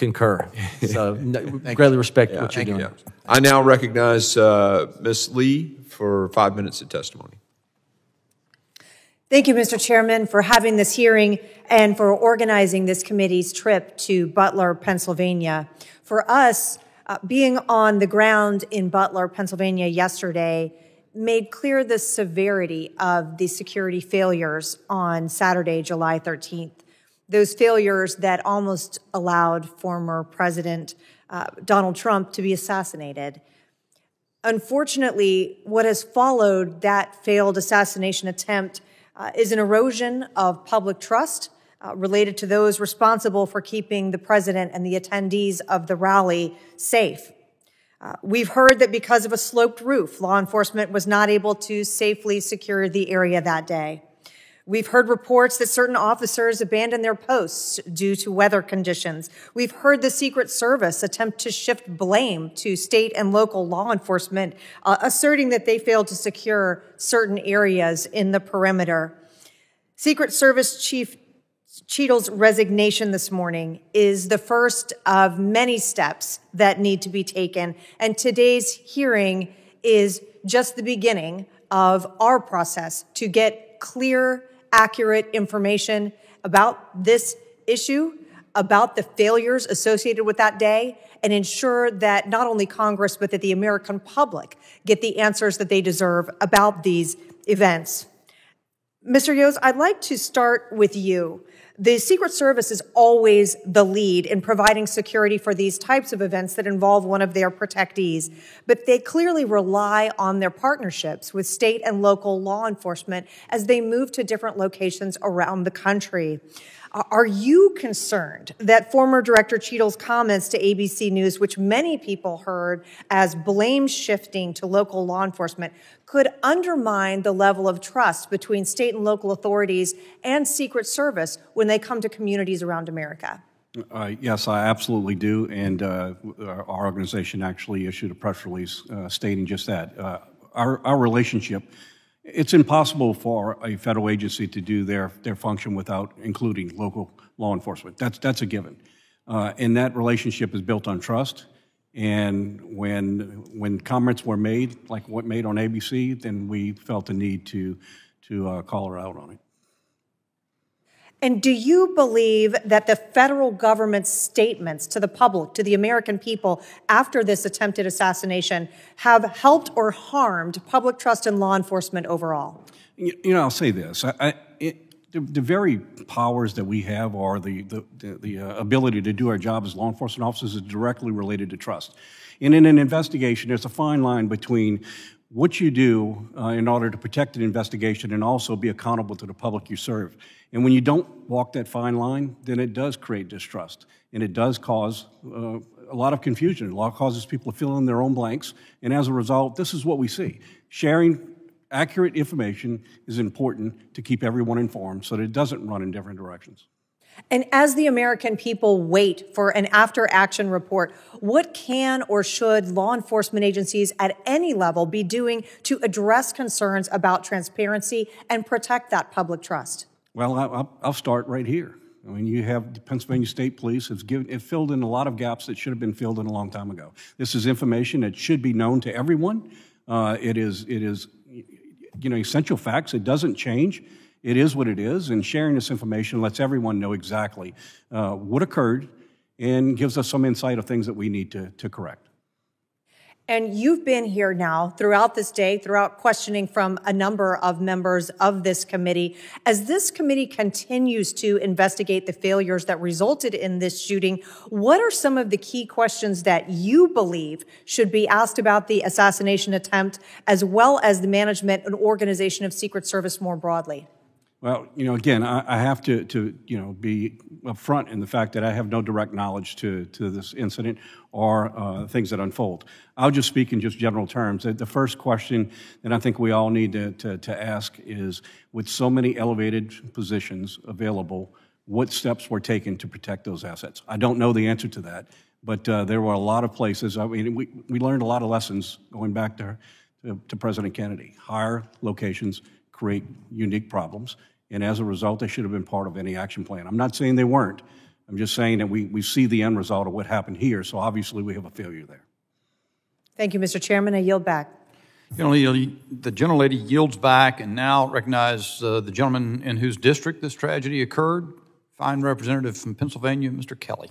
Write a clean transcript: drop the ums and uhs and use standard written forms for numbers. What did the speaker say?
concur. So greatly respect what you're doing. Yeah. I now recognize Ms. Lee for 5 minutes of testimony. Thank you, Mr. Chairman, for having this hearing and for organizing this committee's trip to Butler, Pennsylvania. For us, being on the ground in Butler, Pennsylvania yesterday made clear the severity of the security failures on Saturday, July 13th. Those failures that almost allowed former President Donald Trump to be assassinated. Unfortunately, what has followed that failed assassination attempt is an erosion of public trust related to those responsible for keeping the president and the attendees of the rally safe. We've heard that because of a sloped roof, law enforcement was not able to safely secure the area that day. We've heard reports that certain officers abandoned their posts due to weather conditions. We've heard the Secret Service attempt to shift blame to state and local law enforcement, asserting that they failed to secure certain areas in the perimeter. Secret Service Chief Cheadle's resignation this morning is the first of many steps that need to be taken, and today's hearing is just the beginning of our process to get clear, accurate information about this issue, about the failures associated with that day, and ensure that not only Congress, but that the American public get the answers that they deserve about these events. Mr. Yoes, I'd like to start with you. The Secret Service is always the lead in providing security for these types of events that involve one of their protectees, but they clearly rely on their partnerships with state and local law enforcement as they move to different locations around the country. Are you concerned that former Director Cheadle's comments to ABC News, which many people heard as blame shifting to local law enforcement, could undermine the level of trust between state and local authorities and Secret Service when they come to communities around America? Yes, I absolutely do, and our organization actually issued a press release stating just that. Our relationship, it's impossible for a federal agency to do their function without including local law enforcement. That's a given. And that relationship is built on trust. And when comments were made, like what made on ABC, then we felt the need to call her out on it. And do you believe that the federal government's statements to the public, to the American people after this attempted assassination have helped or harmed public trust in law enforcement overall? You know, I'll say this. The very powers that we have are the ability to do our job as law enforcement officers is directly related to trust. And in an investigation, there's a fine line between what you do in order to protect an investigation and also be accountable to the public you serve. And when you don't walk that fine line, then it does create distrust. And it does cause a lot of confusion. A lot causes people to fill in their own blanks. And as a result, this is what we see. Sharing accurate information is important to keep everyone informed so that it doesn't run in different directions. And as the American people wait for an after-action report, what can or should law enforcement agencies at any level be doing to address concerns about transparency and protect that public trust? Well, I'll start right here. I mean, you have the Pennsylvania State Police. It filled in a lot of gaps that should have been filled in a long time ago. This is information that should be known to everyone. It is, you know, essential facts. It doesn't change. It is what it is, and sharing this information lets everyone know exactly what occurred and gives us some insight of things that we need to correct. And you've been here now throughout this day, throughout questioning from a number of members of this committee. As this committee continues to investigate the failures that resulted in this shooting, what are some of the key questions that you believe should be asked about the assassination attempt, as well as the management and organization of Secret Service more broadly? Well, you know, again, I have to you know, be upfront in the fact that I have no direct knowledge to this incident or things that unfold. I'll just speak in just general terms. The first question that I think we all need to ask is, with so many elevated positions available, what steps were taken to protect those assets? I don't know the answer to that, but there were a lot of places. I mean, we learned a lot of lessons going back to President Kennedy. Higher locations create unique problems. And as a result, they should have been part of any action plan. I'm not saying they weren't, I'm just saying that we see the end result of what happened here, so obviously we have a failure there. Thank you, Mr. Chairman. I yield back. The gentlelady yields back and now recognize the gentleman in whose district this tragedy occurred, fine representative from Pennsylvania, Mr. Kelly.